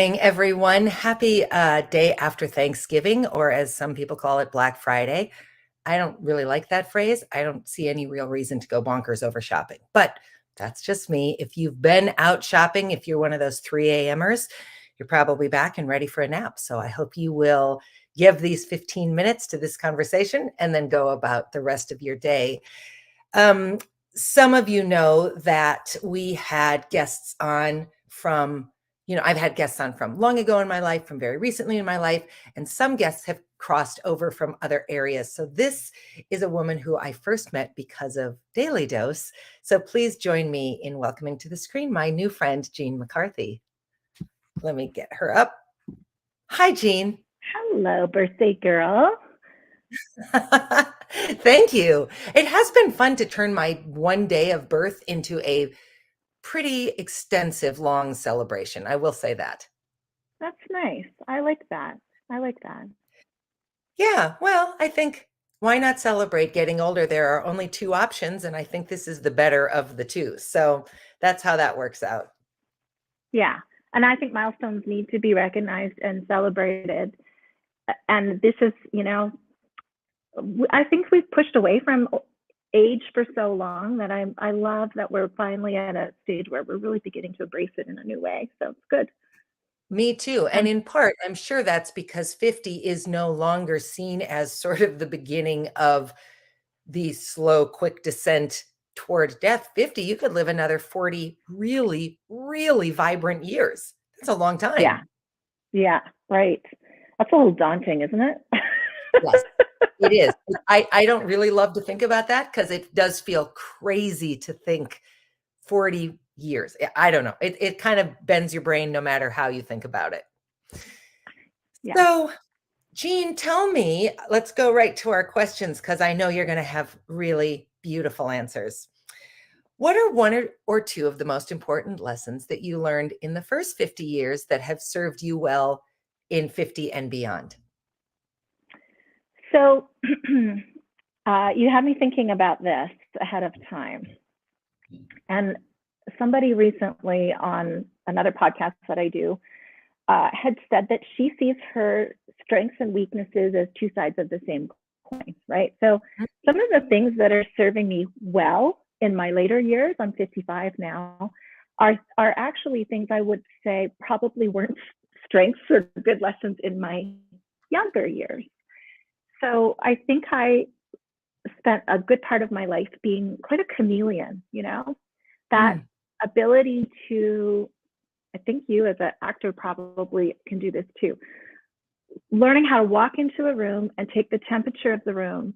morning, everyone. Happy day after Thanksgiving, or as some people call it, Black Friday. I don't really like that phrase. I don't see any real reason to go bonkers over shopping, but that's just me. If you've been out shopping, if you're one of those 3 a.m.ers, you're probably back and ready for a nap. So I hope you will give these 15 minutes to this conversation and then go about the rest of your day. Some of you know that we had guests on from, I've had guests on from long ago in my life, from very recently in my life, and some guests have crossed over from other areas. So this is a woman who I first met because of Daily Dose. So please join me in welcoming to the screen my new friend, Jean McCarthy. Let me get her up. Hi, Jean. Hello, birthday girl. Thank you. It has been fun to turn my one day of birth into a pretty extensive, long celebration. I will say that. That's nice. I like that. Yeah, well, I think why not celebrate getting older? There are only two options, and I think this is the better of the two. So that's how that works out. Yeah. And I think milestones need to be recognized and celebrated. And this is, I think we've pushed away from age for so long that I love that we're finally at a stage where we're really beginning to embrace it in a new way. So it's good. Me too. And in part, I'm sure that's because 50 is no longer seen as sort of the beginning of the slow, quick descent toward death. 50, you could live another 40 really, really vibrant years. That's a long time. Yeah, right. That's a little daunting, isn't it? Yes, it is. I don't really love to think about that because it does feel crazy to think 40 years. I don't know. It kind of bends your brain no matter how you think about it. Yeah. So, Jean, tell me, let's go right to our questions because I know you're going to have really beautiful answers. What are one or two of the most important lessons that you learned in the first 50 years that have served you well in 50 and beyond? So you had me thinking about this ahead of time. And somebody recently on another podcast that I do had said that she sees her strengths and weaknesses as two sides of the same coin, right? So some of the things that are serving me well in my later years, I'm 55 now, are actually things I would say probably weren't strengths or good lessons in my younger years. So I think I spent a good part of my life being quite a chameleon, that ability to, I think you as an actor probably can do this too, learning how to walk into a room and take the temperature of the room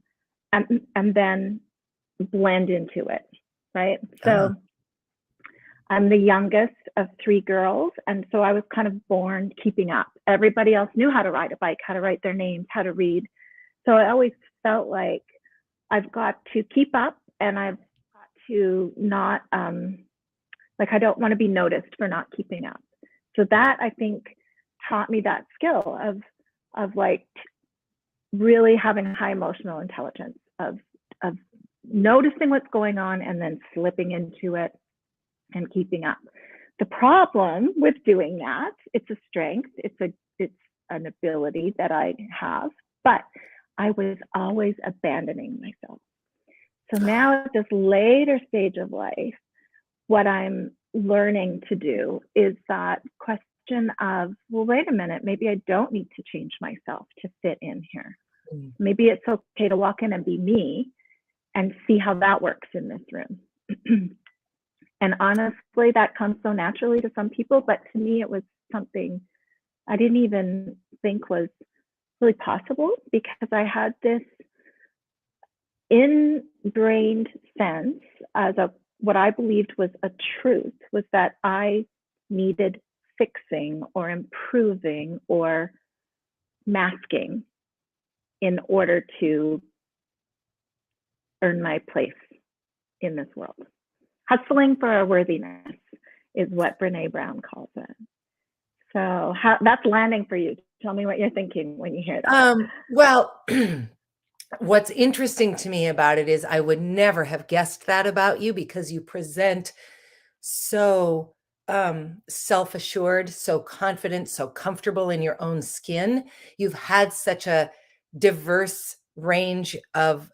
and then blend into it, right? So I'm the youngest of 3 girls, and so I was kind of born keeping up. Everybody else knew how to ride a bike, how to write their names, how to read. So I always felt like I've got to keep up, and I've got to not, I don't want to be noticed for not keeping up. So that, I think, taught me that skill of like really having high emotional intelligence, of noticing what's going on and then slipping into it and keeping up. The problem with doing that, it's a strength, it's an ability that I have, but I was always abandoning myself. So now at this later stage of life, what I'm learning to do is that question of, well, wait a minute, maybe I don't need to change myself to fit in here. Maybe it's okay to walk in and be me and see how that works in this room. And honestly, that comes so naturally to some people, but to me, it was something I didn't even think was really possible, because I had this ingrained sense as what I believed was a truth, was that I needed fixing or improving or masking in order to earn my place in this world. Hustling for our worthiness is what Brene Brown calls it. So that's landing for you. Tell me what you're thinking when you hear that. Well, what's interesting to me about it is I would never have guessed that about you, because you present so self-assured, so confident, so comfortable in your own skin. You've had such a diverse range of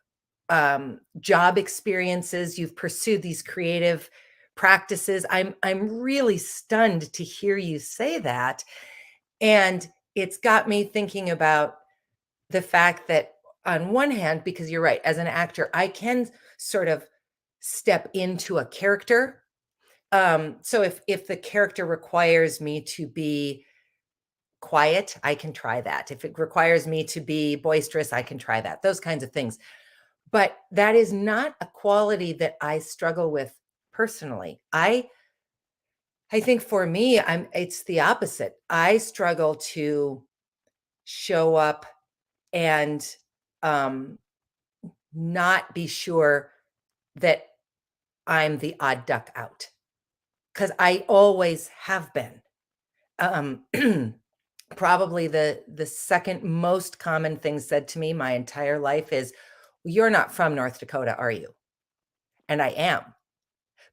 job experiences. You've pursued these creative practices. I'm really stunned to hear you say that. And it's got me thinking about the fact that on one hand, because you're right, as an actor, I can sort of step into a character. So if the character requires me to be quiet, I can try that. If it requires me to be boisterous, I can try that. Those kinds of things. But that is not a quality that I struggle with personally. I think for me, it's the opposite. I struggle to show up and um not be sure that I'm the odd duck out, because I always have been. Um, Probably the second most common thing said to me my entire life is, "You're not from North Dakota, are you?" And I am,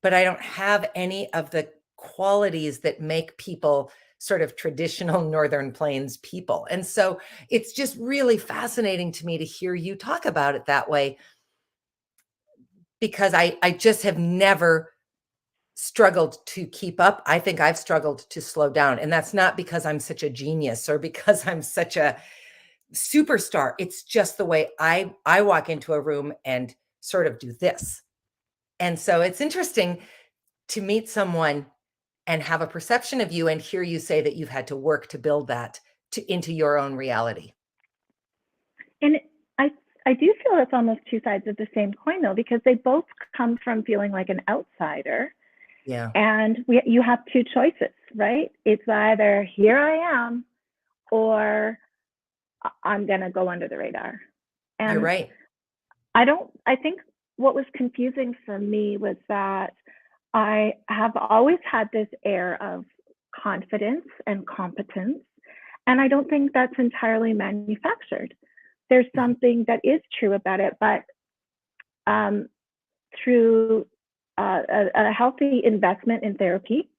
but I don't have any of the qualities that make people sort of traditional Northern Plains people. And so it's just really fascinating to me to hear you talk about it that way, because I just have never struggled to keep up. I think I've struggled to slow down. And that's not because I'm such a genius or because I'm such a superstar. It's just the way I walk into a room and sort of do this. And so it's interesting to meet someone and have a perception of you and hear you say that you've had to work to build that into your own reality. And I I do feel it's almost two sides of the same coin though, because they both come from feeling like an outsider. Yeah, And you have two choices, right? It's either here I am or I'm going to go under the radar. you're And right. I think what was confusing for me was that I have always had this air of confidence and competence. And I don't think that's entirely manufactured. There's Mhm. something that is true about it, but through a healthy investment in therapy,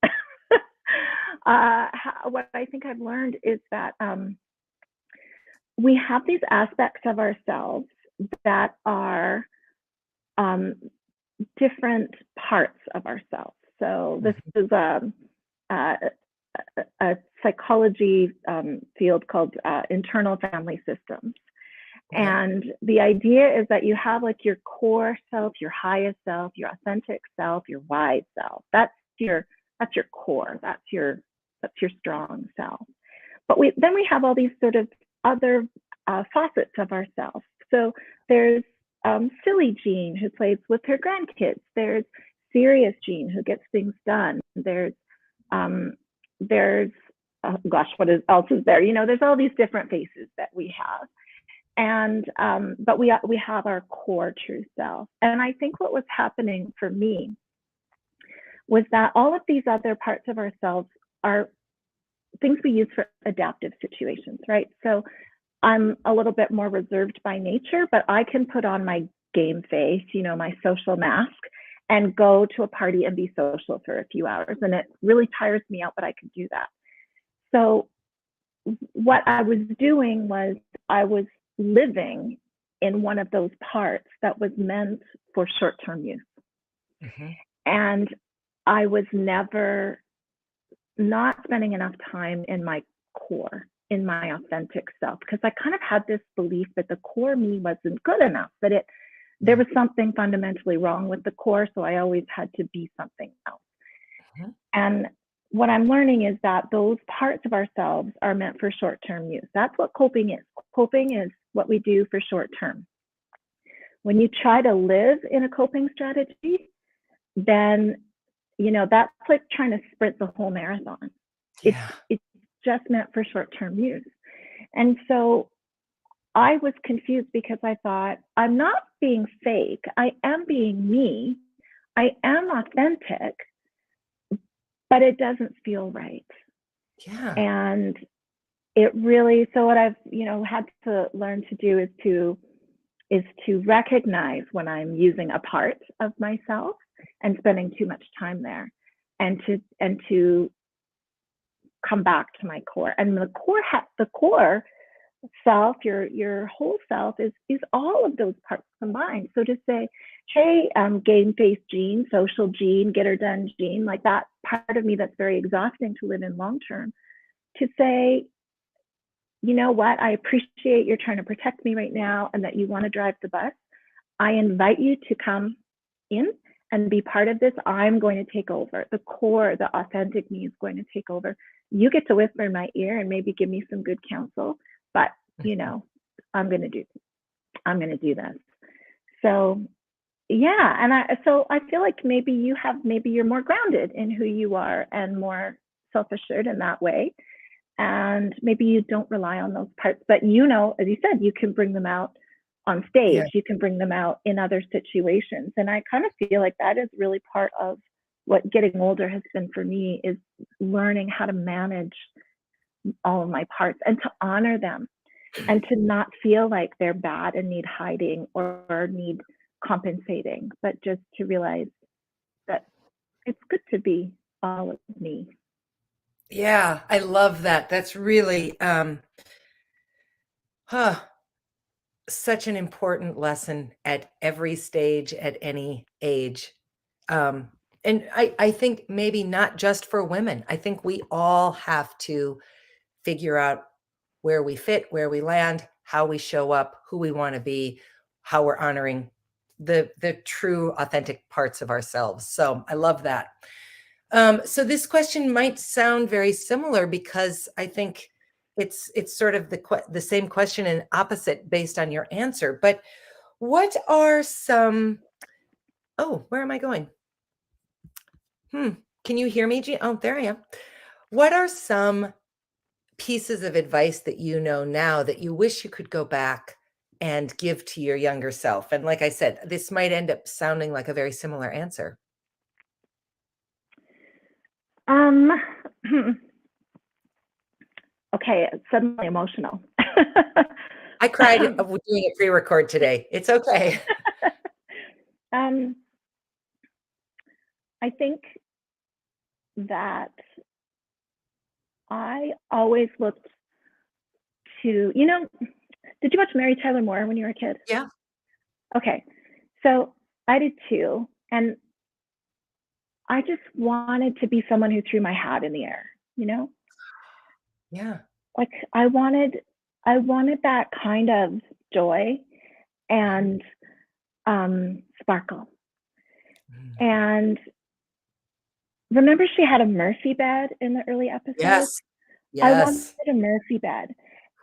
what I think I've learned is that we have these aspects of ourselves that are um, different parts of ourselves. So this Mhm. is a, a psychology field called internal family systems. Okay. And the idea is that you have like your core self, your highest self, your authentic self, your wise self. That's your core. That's your strong self. But then we have all these sort of other facets of ourselves. So there's silly Jean who plays with her grandkids. There's serious Jean who gets things done. There's oh gosh, else is there? You know, there's all these different faces that we have, and but we have our core true self. And I think what was happening for me was that all of these other parts of ourselves are things we use for adaptive situations, right? So I'm a little bit more reserved by nature, but I can put on my game face, you know, my social mask, and go to a party and be social for a few hours. And it really tires me out, but I can do that. So what I was doing was I was living in one of those parts that was meant for short-term use. Mhm. And I was never not spending enough time in my core, in my authentic self, because I kind of had this belief that the core me wasn't good enough, that there Yeah. was something fundamentally wrong with the core, so I always had to be something else. Mhm. And what I'm learning is that those parts of ourselves are meant for short-term use. That's what coping is. Coping is what we do for short term. When you try to live in a coping strategy, then that's like trying to sprint the whole marathon. It's Yeah. it's just meant for short-term use. And so I was confused because I thought, I'm not being fake. I am being me. I am authentic, but it doesn't feel right. Yeah. And it really, so what I've, had to learn to do is to recognize when I'm using a part of myself and spending too much time there. to come back to my core. And the core self, your whole self is all of those parts combined. So to say, hey, game face Jean, social Jean, get her done Jean, like that part of me that's very exhausting to live in long term, to say, you know what, I appreciate you're trying to protect me right now and that you want to drive the bus. I invite you to come in and be part of this. I'm going to take over. The core, the authentic me is going to take over. You get to whisper in my ear and maybe give me some good counsel, but you know, I'm going to do this. So yeah, and I feel like maybe you're more grounded in who you are and more self-assured in that way. And maybe you don't rely on those parts, but you know, as you said, you can bring them out on stage. Yeah. You can bring them out in other situations. And I kind of feel like that is really part of what getting older has been for me, is learning how to manage all of my parts and to honor them and to not feel like they're bad and need hiding or need compensating, but just to realize that it's good to be all of me. Yeah, I love that. That's really such an important lesson at every stage, at any age. And I think maybe not just for women. I think we all have to figure out where we fit, where we land, how we show up, who we want to be, how we're honoring the true authentic parts of ourselves. So I love that. So this question might sound very similar, because I think it's sort of the same question and opposite based on your answer. But what are some, oh, where am I going? Can you hear me, Jean? Oh, there I am. What are some pieces of advice that you know now that you wish you could go back and give to your younger self? And like I said, this might end up sounding like a very similar answer. Okay, it's suddenly emotional. I cried doing a pre-record today. It's okay. I think that I always looked to, you know, did you watch Mary Tyler Moore when you were a kid? Yeah. Okay, so I did too. And I just wanted to be someone who threw my hat in the air, you know? Yeah. Like I wanted that kind of joy and sparkle. And remember, she had a Murphy bed in the early episodes? Yes. I wanted a Murphy bed,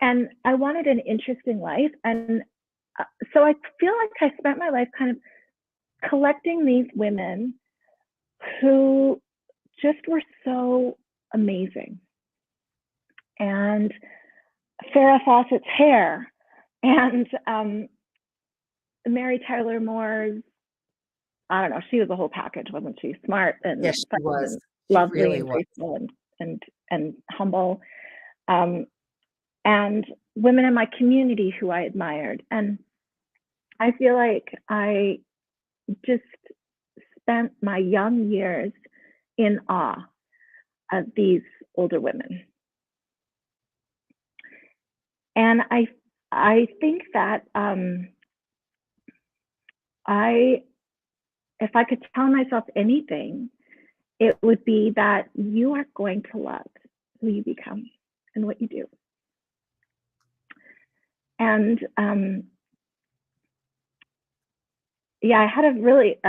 and I wanted an interesting life. And so I feel like I spent my life kind of collecting these women who just were so amazing. And Farrah Fawcett's hair, and Mary Tyler Moore's, I don't know, she was a whole package, wasn't she? Smart and yes, she was. And lovely really and graceful and humble. And women in my community who I admired. And I feel like I just spent my young years in awe of these older women. And I think that if I could tell myself anything, it would be that you are going to love who you become and what you do. And yeah, I had a really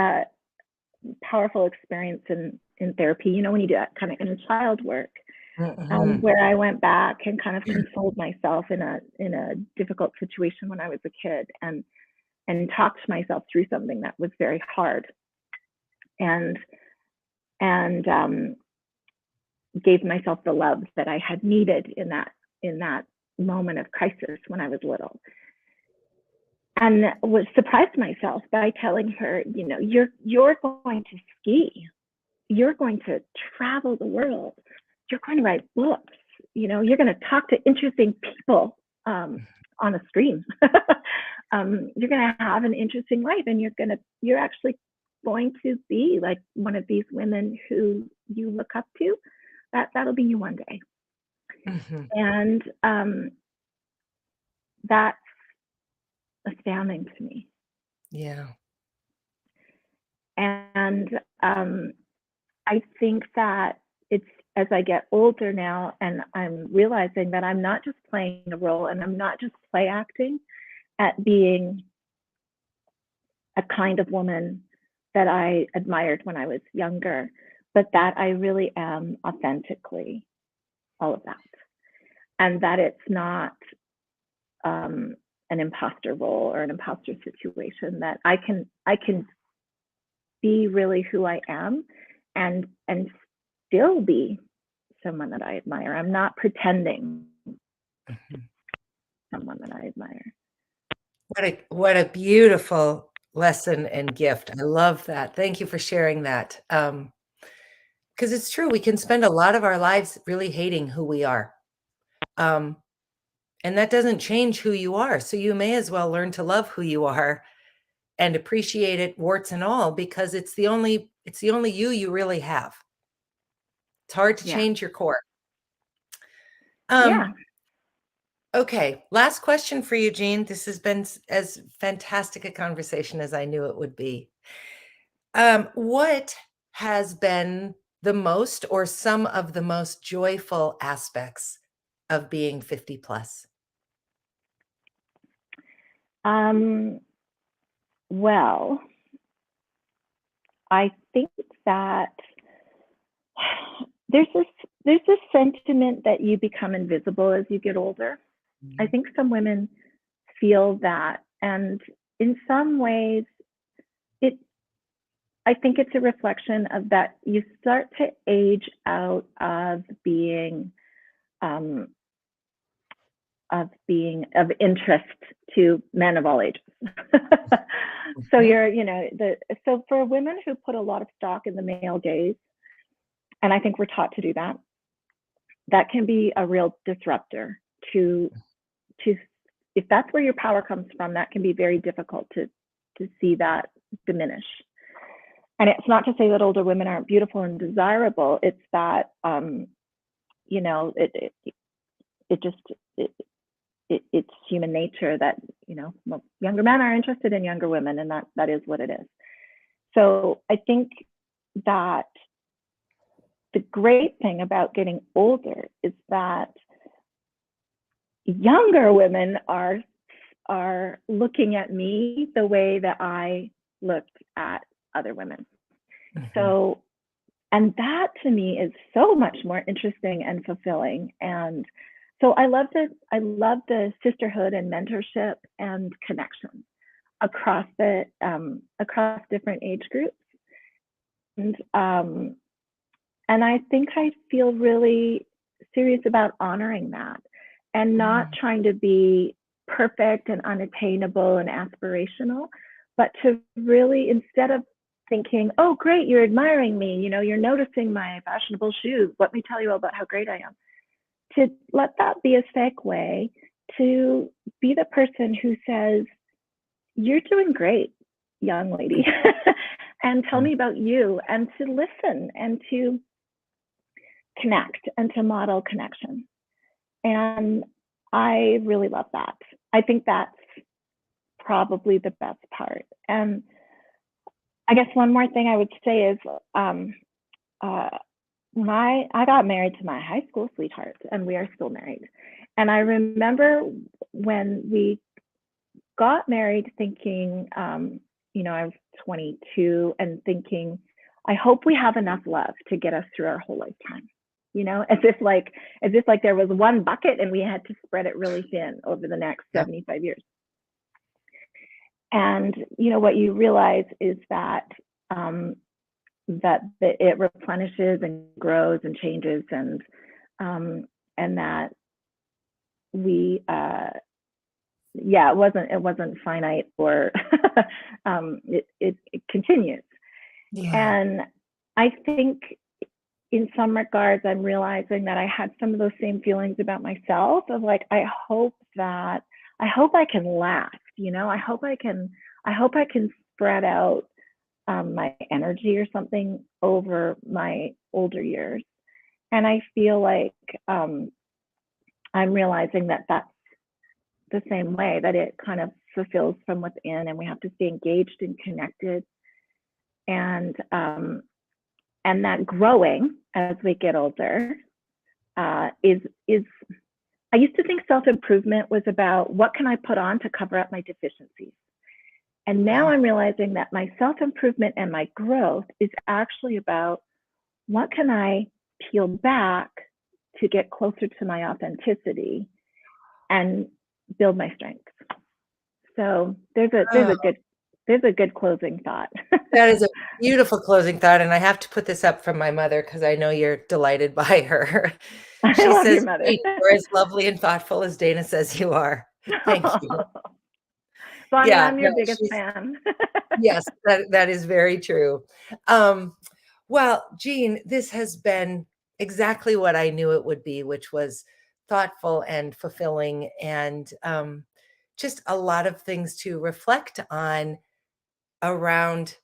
powerful experience in therapy. You know, when you do that kind of inner child work, where I went back and kind of consoled myself in a difficult situation when I was a kid, and talked myself through something that was very hard, and gave myself the love that I had needed in that moment of crisis when I was little. And was surprised myself by telling her, you know, you're going to ski, you're going to travel the world, you're going to write books, you know, you're going to talk to interesting people on a stream. You're going to have an interesting life, and you're actually going to be like one of these women who you look up to, that'll be you one day. Mm-hmm. And that's astounding to me. Yeah. And I think that it's, as I get older now, and I'm realizing that I'm not just playing a role, and I'm not just play acting at being a kind of woman that I admired when I was younger, but that I really am authentically all of that. And that it's not an imposter role or an imposter situation, that I can be really who I am and still be someone that I admire. I'm not pretending someone that I admire. What a beautiful lesson and gift. I love that. Thank you for sharing that. Because it's true, we can spend a lot of our lives really hating who we are. And that doesn't change who you are. So you may as well learn to love who you are and appreciate it, warts and all, because it's the only you really have. It's hard to change your core. Yeah. Okay, last question for you, Jean. This has been as fantastic a conversation as I knew it would be. What has been the most or some of the most joyful aspects of being 50 plus? Well, I think that there's this sentiment that you become invisible as you get older. I think some women feel that, and in some ways, I think it's a reflection of that. You start to age out of being of interest to men of all ages. So you're, so for women who put a lot of stock in the male gaze, and I think we're taught to do that, that can be a real disruptor to if that's where your power comes from, that can be very difficult to see that diminish. And it's not to say that older women aren't beautiful and desirable. It's that it's human nature that younger men are interested in younger women, and that is what it is. So I think that the great thing about getting older is that younger women are looking at me the way that I looked at other women. So, and that to me is so much more interesting and fulfilling. And so I love the sisterhood and mentorship and connection across across different age groups. And I think I feel really serious about honoring that and not trying to be perfect and unattainable and aspirational, but to really, instead of thinking, oh, great, you're admiring me, you're noticing my fashionable shoes, let me tell you all about how great I am, to let that be a segue to be the person who says, you're doing great, young lady, and tell me about you, and to listen and to connect and to model connection. And I really love that. I think that's probably the best part. And I guess one more thing I would say is I got married to my high school sweetheart, and we are still married. And I remember when we got married thinking, I was 22 and thinking, I hope we have enough love to get us through our whole lifetime. As if like there was one bucket and we had to spread it really thin over the next 75 years. And what you realize is that it replenishes and grows and changes, and that we it wasn't finite, or it continues. And I think in some regards, I'm realizing that I had some of those same feelings about myself of like, I hope I can last, I hope I can spread out my energy or something over my older years. And I feel like I'm realizing that that's the same way, that it kind of fulfills from within, and we have to stay engaged and connected. And that growing as we get older is I used to think self-improvement was about what can I put on to cover up my deficiencies. And now I'm realizing that my self-improvement and my growth is actually about what can I peel back to get closer to my authenticity and build my strengths. So there's a good closing thought. That is a beautiful closing thought, and I have to put this up from my mother because I know you're delighted by her. I She love your says, mother. "You're as lovely and thoughtful as Dana says you are." Thank you. So Yeah, I'm no, your biggest she's fan. yes, that is very true. Well, Jean, this has been exactly what I knew it would be, which was thoughtful and fulfilling, and just a lot of things to reflect on around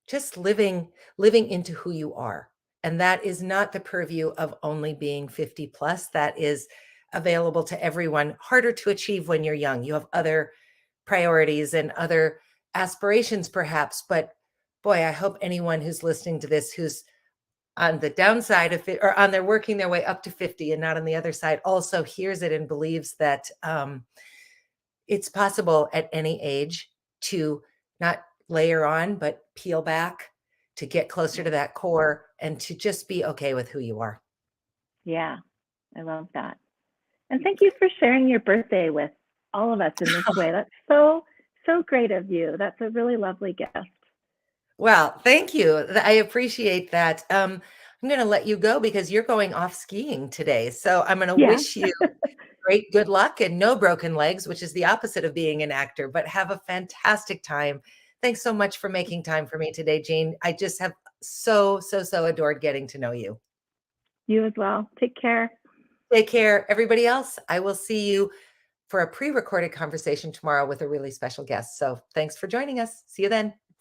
just living into who you are. And that is not the purview of only being 50 plus. That is available to everyone. Harder to achieve when you're young. You have other priorities and other aspirations perhaps, but boy, I hope anyone who's listening to this who's on the downside of it or on their working their way up to 50 and not on the other side also hears it and believes that it's possible at any age to not layer on, but peel back, to get closer to that core and to just be okay with who you are. Yeah, I love that. And thank you for sharing your birthday with all of us in this way. That's so great of you. That's a really lovely gift. Well, thank you. I appreciate that. I'm going to let you go because you're going off skiing today. So I'm going to Yeah. wish you great good luck and no broken legs, which is the opposite of being an actor, but have a fantastic time. Thanks so much for making time for me today, Jean. I just have so adored getting to know you. You as well. Take care. Take care. Everybody else, I will see you for a pre-recorded conversation tomorrow with a really special guest. So thanks for joining us. See you then.